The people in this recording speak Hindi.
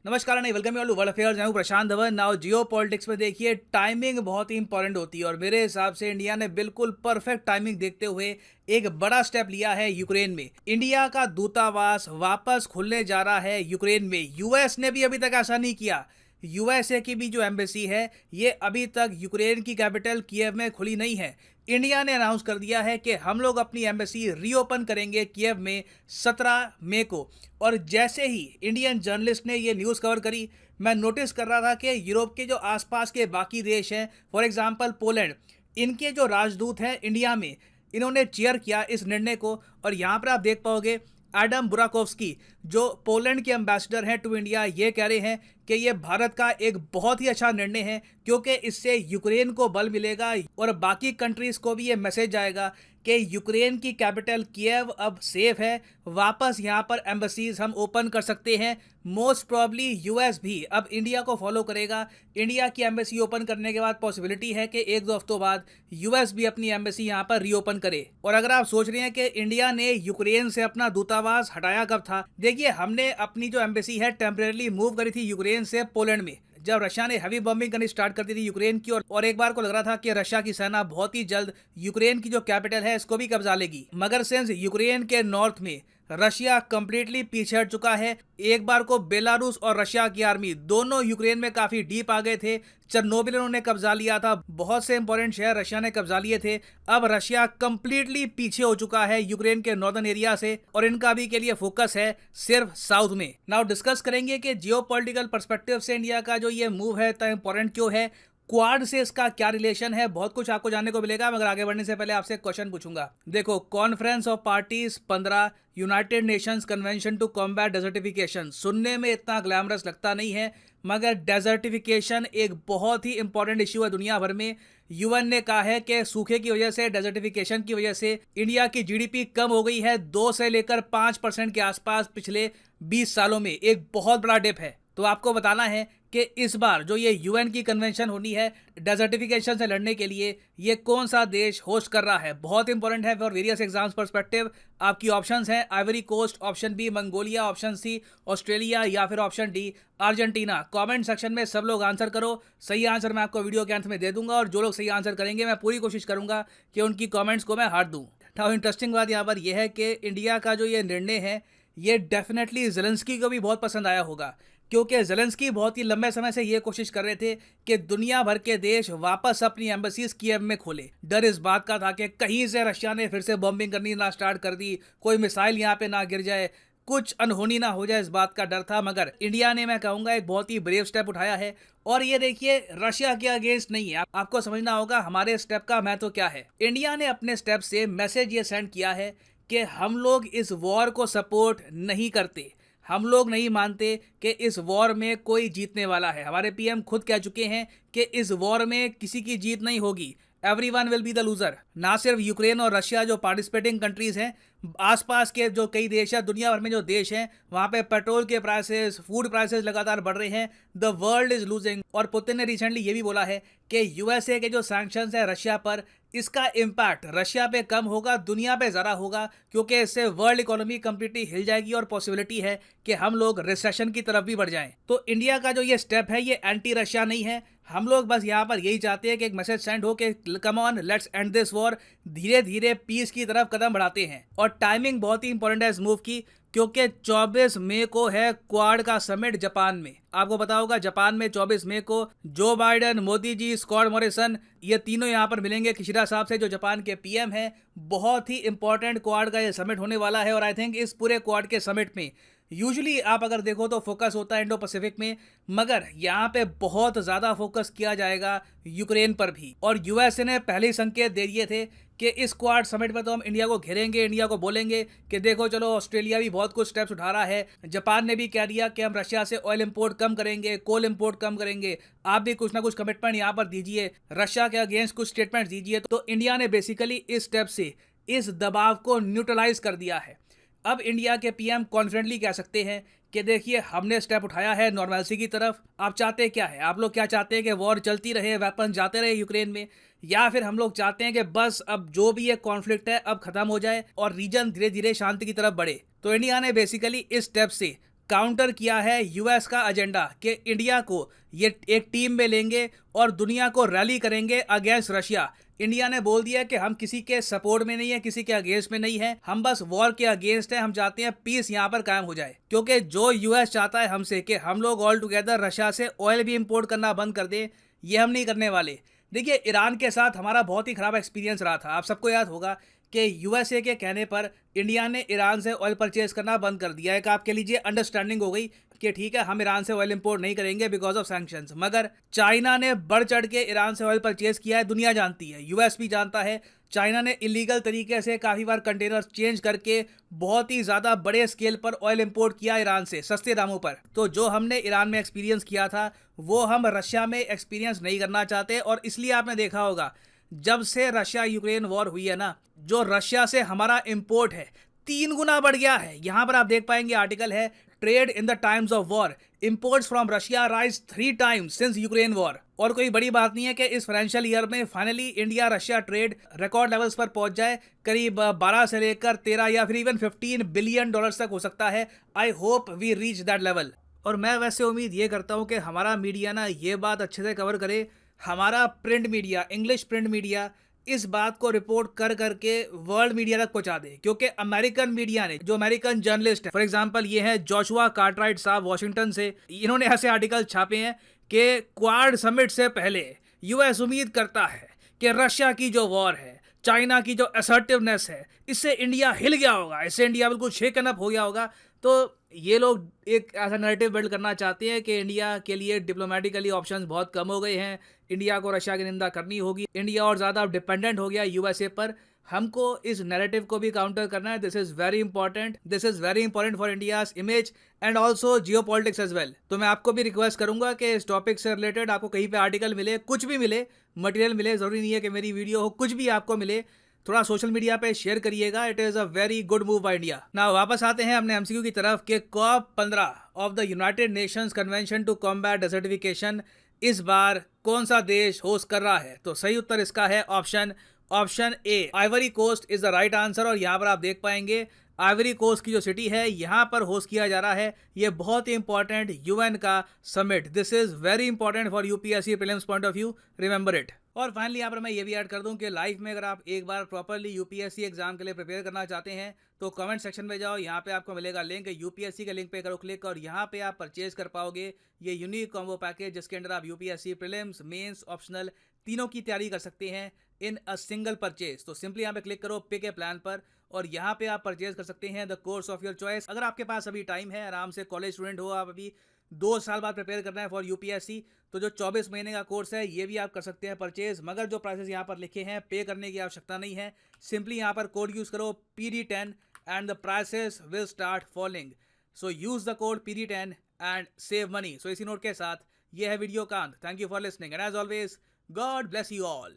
नमस्कार नहीं वेलकम यू वर्ल्ड अफेयर्स। मैं हूं प्रशांत धवन। नाउ जियो पॉलिटिक्स में देखिए टाइमिंग बहुत ही इंपॉर्टेंट होती है और मेरे हिसाब से इंडिया ने बिल्कुल परफेक्ट टाइमिंग देखते हुए एक बड़ा स्टेप लिया है यूक्रेन में। इंडिया का दूतावास वापस खुलने जा रहा है यूक्रेन में। यूएस ने भी अभी तक ऐसा नहीं किया। यूएसए की भी जो एम्बेसी है ये अभी तक यूक्रेन की कैपिटल कीव में खुली नहीं है। इंडिया ने अनाउंस कर दिया है कि हम लोग अपनी एम्बेसी रीओपन करेंगे कीव में 17 मई को। और जैसे ही इंडियन जर्नलिस्ट ने ये न्यूज़ कवर करी, मैं नोटिस कर रहा था कि यूरोप के जो आसपास के बाकी देश हैं, फॉर एग्जांपल पोलैंड, इनके जो राजदूत हैं इंडिया में, इन्होंने चीयर किया इस निर्णय को। और यहाँ पर आप देख पाओगे एडम बुराकोव्स्की जो पोलैंड के एम्बेसडर हैं टू इंडिया, ये कह रहे हैं कि ये भारत का एक बहुत ही अच्छा निर्णय है क्योंकि इससे यूक्रेन को बल मिलेगा और बाकी कंट्रीज़ को भी ये मैसेज आएगा कि यूक्रेन की कैपिटल कीव अब सेफ है। वापस यहाँ पर एम्बेसीज हम ओपन कर सकते हैं। मोस्ट प्रॉब्ली यूएस भी अब इंडिया को फॉलो करेगा। इंडिया की एम्बेसी ओपन करने के बाद पॉसिबिलिटी है कि एक दो हफ्तों बाद यूएस भी अपनी एम्बेसी यहाँ पर रीओपन करे। और अगर आप सोच रहे हैं कि इंडिया ने यूक्रेन से अपना दूतावास हटाया कब था, देखिए हमने अपनी जो एम्बेसी है टेम्परेरी मूव करी थी यूक्रेन से पोलैंड में, जब रशिया ने हैवी बॉम्बिंग करनी स्टार्ट कर दी थी यूक्रेन की। और एक बार को लग रहा था कि रशिया की सेना बहुत ही जल्द यूक्रेन की जो कैपिटल है इसको भी कब्जा लेगी। मगर सिंस यूक्रेन के नॉर्थ में रशिया कंप्लीटली पीछे हट चुका है, एक बार को बेलारूस और रशिया की आर्मी दोनों यूक्रेन में काफी डीप आ गए थे। चेर्नोबिल उन्होंने कब्जा लिया था, बहुत से इंपॉर्टेंट शहर रशिया ने कब्जा लिए थे। अब रशिया कंप्लीटली पीछे हो चुका है यूक्रेन के नॉर्दर्न एरिया से और इनका भी के लिए फोकस है सिर्फ साउथ में। नाउ डिस्कस करेंगे कि जियोपॉलिटिकल पर्सपेक्टिव से इंडिया का जो ये मूव है इतना इंपॉर्टेंट क्यों है, क्वाड से इसका क्या रिलेशन है, बहुत कुछ आपको जानने को मिलेगा। मगर आगे बढ़ने से पहले आपसे एक क्वेश्चन पूछूंगा। देखो, conference of parties 15 United Nations convention to combat desertification, सुनने में इतना ग्लैमरस लगता नहीं है मगर डेजर्टिफिकेशन एक बहुत ही इंपॉर्टेंट इश्यू है दुनिया भर में। यूएन ने कहा है कि सूखे की वजह से, डेजर्टिफिकेशन की वजह से इंडिया की जीडीपी कम हो गई है 2 से लेकर 5% के आसपास पिछले 20 सालों में, एक बहुत बड़ा डिप है। तो आपको बताना है कि इस बार जो ये यूएन की कन्वेंशन होनी है डेजर्टिफिकेशन से लड़ने के लिए, ये कौन सा देश होस्ट कर रहा है, बहुत इंपॉर्टेंट है फॉर वेरियस एग्जाम्स पर्सपेक्टिव। आपकी ऑप्शंस हैं Ivory Coast, option B Mongolia, option C Australia या फिर option D Argentina. Comment section में सब लोग आंसर करो। सही आंसर मैं आपको वीडियो के अंत में दे दूंगा और जो लोग सही आंसर करेंगे मैं पूरी कोशिश करूंगा कि उनकी कमेंट्स को मैं हार दूं। नाउ इंटरेस्टिंग बात यहाँ पर यह है कि इंडिया का जो ये निर्णय है ये डेफिनेटली ज़ेलेंस्की को भी बहुत पसंद आया होगा क्योंकि ज़ेलेंस्की बहुत ही लंबे समय से ये कोशिश कर रहे थे कि दुनिया भर के देश वापस अपनी एम्बेसीज कीव में खोले। डर इस बात का था कि कहीं से रशिया ने फिर से बॉम्बिंग करनी ना स्टार्ट कर दी, कोई मिसाइल यहाँ पे ना गिर जाए, कुछ अनहोनी ना हो जाए, इस बात का डर था। मगर इंडिया ने, मैं कहूँगा, एक बहुत ही ब्रेव स्टेप उठाया है। और ये देखिए रशिया के अगेंस्ट नहीं है, आपको समझना होगा हमारे स्टेप का महत्व क्या है। इंडिया ने अपने स्टेप से मैसेज ये सेंड किया है कि हम लोग इस वॉर को सपोर्ट नहीं करते, हम लोग नहीं मानते कि इस वॉर में कोई जीतने वाला है। हमारे पीएम खुद कह चुके हैं कि इस वॉर में किसी की जीत नहीं होगी, everyone will be the loser. ना सिर्फ यूक्रेन और रशिया जो पार्टिसिपेटिंग कंट्रीज हैं, आसपास के जो कई देश हैं, दुनिया भर में जो देश हैं, वहाँ पे पेट्रोल के प्राइसेस, फूड प्राइसेस लगातार बढ़ रहे हैं। The world is losing. और पुतिन ने रिसेंटली ये भी बोला है कि यूएसए के जो सैंक्शंस है रशिया पर, इसका इम्पैक्ट रशिया पे कम होगा, दुनिया पे ज़्यादा होगा क्योंकि इससे वर्ल्ड इकोनॉमी कंप्लीटली हिल जाएगी और पॉसिबिलिटी है कि हम लोग रिसेशन की तरफ भी बढ़ जाएं। तो इंडिया का जो ये स्टेप है ये एंटी रशिया नहीं है। हम लोग बस यहाँ पर यही चाहते हैं कि एक मैसेज सेंड हो कि come on let's end this war, धीरे धीरे पीस की तरफ कदम बढ़ाते हैं। और टाइमिंग बहुत ही इंपॉर्टेंट है इस मूव की क्योंकि 24 मई को है क्वाड का समिट जापान में। आपको पता होगा जापान में 24 मई को जो Biden, Modi ji, Scott Morrison, ये तीनों यहाँ पर मिलेंगे किशिदा साहब से जो जापान के पीएम हैं। बहुत ही इंपॉर्टेंट क्वाड का ये समिट होने वाला है और आई थिंक इस पूरे क्वाड के समिट में यूजुअली आप अगर देखो तो फोकस होता है इंडो पैसिफिक में, मगर यहाँ पे बहुत ज़्यादा फोकस किया जाएगा यूक्रेन पर भी। और यूएसए ने पहले ही संकेत दे दिए थे कि इस क्वाड समिट में तो हम इंडिया को घेरेंगे, इंडिया को बोलेंगे कि देखो चलो ऑस्ट्रेलिया भी बहुत कुछ स्टेप्स उठा रहा है, जापान ने भी कह दिया कि हम रशिया से ऑयल इंपोर्ट कम करेंगे, कोल इंपोर्ट कम करेंगे, आप भी कुछ ना कुछ कमिटमेंट यहाँ पर दीजिए, रशिया के अगेंस्ट कुछ स्टेटमेंट दीजिए। तो इंडिया ने बेसिकली इस स्टेप से इस दबाव को न्यूट्रलाइज कर दिया है। अब इंडिया के पीएम कॉन्फिडेंटली कह सकते हैं कि देखिए हमने स्टेप उठाया है नॉर्मलसी की तरफ। आप चाहते क्या है, आप लोग क्या चाहते हैं कि वॉर चलती रहे, वेपन जाते रहे यूक्रेन में, या फिर हम लोग चाहते हैं कि बस अब जो भी ये कॉन्फ्लिक्ट है अब खत्म हो जाए और रीजन धीरे धीरे शांति की तरफ बढ़े। तो इंडिया ने बेसिकली इस स्टेप से काउंटर किया है यूएस का एजेंडा कि इंडिया को ये एक टीम में लेंगे और दुनिया को रैली करेंगे अगेंस्ट रशिया। इंडिया ने बोल दिया कि हम किसी के सपोर्ट में नहीं है, किसी के अगेंस्ट में नहीं है, हम बस वॉर के अगेंस्ट है। हम चाहते हैं पीस यहाँ पर कायम हो जाए, क्योंकि जो यूएस चाहता है हमसे कि हम लोग ऑल टुगेदर रशिया से ऑयल भी इंपोर्ट करना बंद कर दें, ये हम नहीं करने वाले। देखिए, ईरान के साथ हमारा बहुत ही खराब एक्सपीरियंस रहा था। आप सबको याद होगा कि यूएसए के कहने पर इंडिया ने ईरान से ऑयल परचेज करना बंद कर दिया। एक आप कह लीजिए अंडरस्टैंडिंग हो गई कि ठीक है, हम ईरान से ऑयल इंपोर्ट नहीं करेंगे बिकॉज ऑफ सैंक्शंस। मगर चाइना ने बढ़ चढ़ के ईरान से ऑयल परचेज किया है, दुनिया जानती है, यूएस भी जानता है। चाइना ने इलीगल तरीके से काफ़ी बार कंटेनर चेंज करके बहुत ही ज़्यादा बड़े स्केल पर ऑयल इंपोर्ट किया ईरान से सस्ते दामों पर। तो जो हमने ईरान में एक्सपीरियंस किया था वो हम रशिया में एक्सपीरियंस नहीं करना चाहते। और इसलिए आपने देखा होगा जब से रशिया यूक्रेन वॉर हुई है ना, जो रशिया से हमारा इंपोर्ट है 3 गुना बढ़ गया है। यहां पर आप देख पाएंगे, आर्टिकल है, trade in the times of war, imports from Russia rise 3 times since Ukraine war. और कोई बड़ी बात नहीं है कि इस फाइनेंशियल ईयर में finally India Russia trade record levels पर पहुंच जाए, करीब 12 से लेकर 13 या फिर इवन 15 बिलियन डॉलर्स तक हो सकता है। I hope we reach that level. और मैं वैसे उम्मीद ये करता हूं कि हमारा मीडिया ना ये बात अच्छे से कवर करे, हमारा print media, English print media इस बात को रिपोर्ट कर करके वर्ल्ड मीडिया तक पहुंचा दे। क्योंकि अमेरिकन मीडिया ने, जो अमेरिकन जर्नलिस्ट है, फॉर एग्जांपल ये है जोशुआ कार्टराइट साहब वॉशिंगटन से, इन्होंने ऐसे आर्टिकल छापे हैं कि क्वाड समिट से पहले यूएस उम्मीद करता है कि रशिया की जो वॉर है, चाइना की जो असर्टिवनेस है, इससे इंडिया हिल गया होगा, इससे इंडिया बिल्कुल शेकन अप हो गया होगा। तो ये लोग एक ऐसा नैरेटिव बिल्ड करना चाहते हैं कि इंडिया के लिए डिप्लोमेटिकली ऑप्शंस बहुत कम हो गए हैं, इंडिया को रशिया की निंदा करनी होगी, इंडिया और ज़्यादा डिपेंडेंट हो गया यूएसए पर। हमको इस नैरेटिव को भी काउंटर करना है। This is very important, this is very important for India's image and also geopolitics as well. तो मैं आपको भी रिक्वेस्ट करूंगा कि इस टॉपिक से रिलेटेड आपको कहीं पे आर्टिकल मिले, कुछ भी मिले, मटेरियल मिले, ज़रूरी नहीं है कि मेरी वीडियो हो, कुछ भी आपको मिले, थोड़ा सोशल मीडिया पे शेयर करिएगा। It is a very good move by India. ना वापस आते हैं अपने एमसीक्यू की तरफ कि COP15 of the United Nations convention to combat desertification इस बार कौन सा देश होस्ट कर रहा है? तो सही उत्तर इसका है option A, Ivory Coast is the right answer. और यहाँ पर आप देख पाएंगे आइवरी कोस्ट की जो सिटी है, यहाँ पर होस्ट किया जा रहा है ये बहुत ही इंपॉर्टेंट यूएन का summit. This is very important for UPSC prelims point of view, remember it. और फाइनली यहाँ पर मैं ये भी ऐड कर दूं कि लाइफ में अगर आप एक बार प्रॉपरली यूपीएससी एग्जाम के लिए प्रिपेयर करना चाहते हैं तो कमेंट सेक्शन में जाओ, यहाँ पे आपको मिलेगा लिंक, यूपीएससी के लिंक पे करो क्लिक और यहाँ पे आप परचेज कर पाओगे ये यूनिक कॉम्बो पैकेज, जिसके अंदर आप यूपीएससी प्रीलिम्स, मेंस, ऑप्शनल तीनों की तैयारी कर सकते हैं इन अ सिंगल परचेज। तो सिंपली यहाँ पे क्लिक करो पिक ए प्लान पर और यहाँ पे आप परचेज कर सकते हैं the course of your choice. अगर आपके पास अभी टाइम है, आराम से कॉलेज स्टूडेंट हो, आप अभी 2 साल बाद प्रिपेयर करना है फॉर यूपीएससी, तो जो 24 महीने का कोर्स है ये भी आप कर सकते हैं परचेज। मगर जो प्राइसेस यहाँ पर लिखे हैं पे करने की आवश्यकता नहीं है, सिंपली यहाँ पर कोड यूज़ करो PD10 and the prices will start falling. So use the code PD10 and save money. So इसी नोट के साथ ये है वीडियो का अंत। Thank you for listening and as always God bless you all.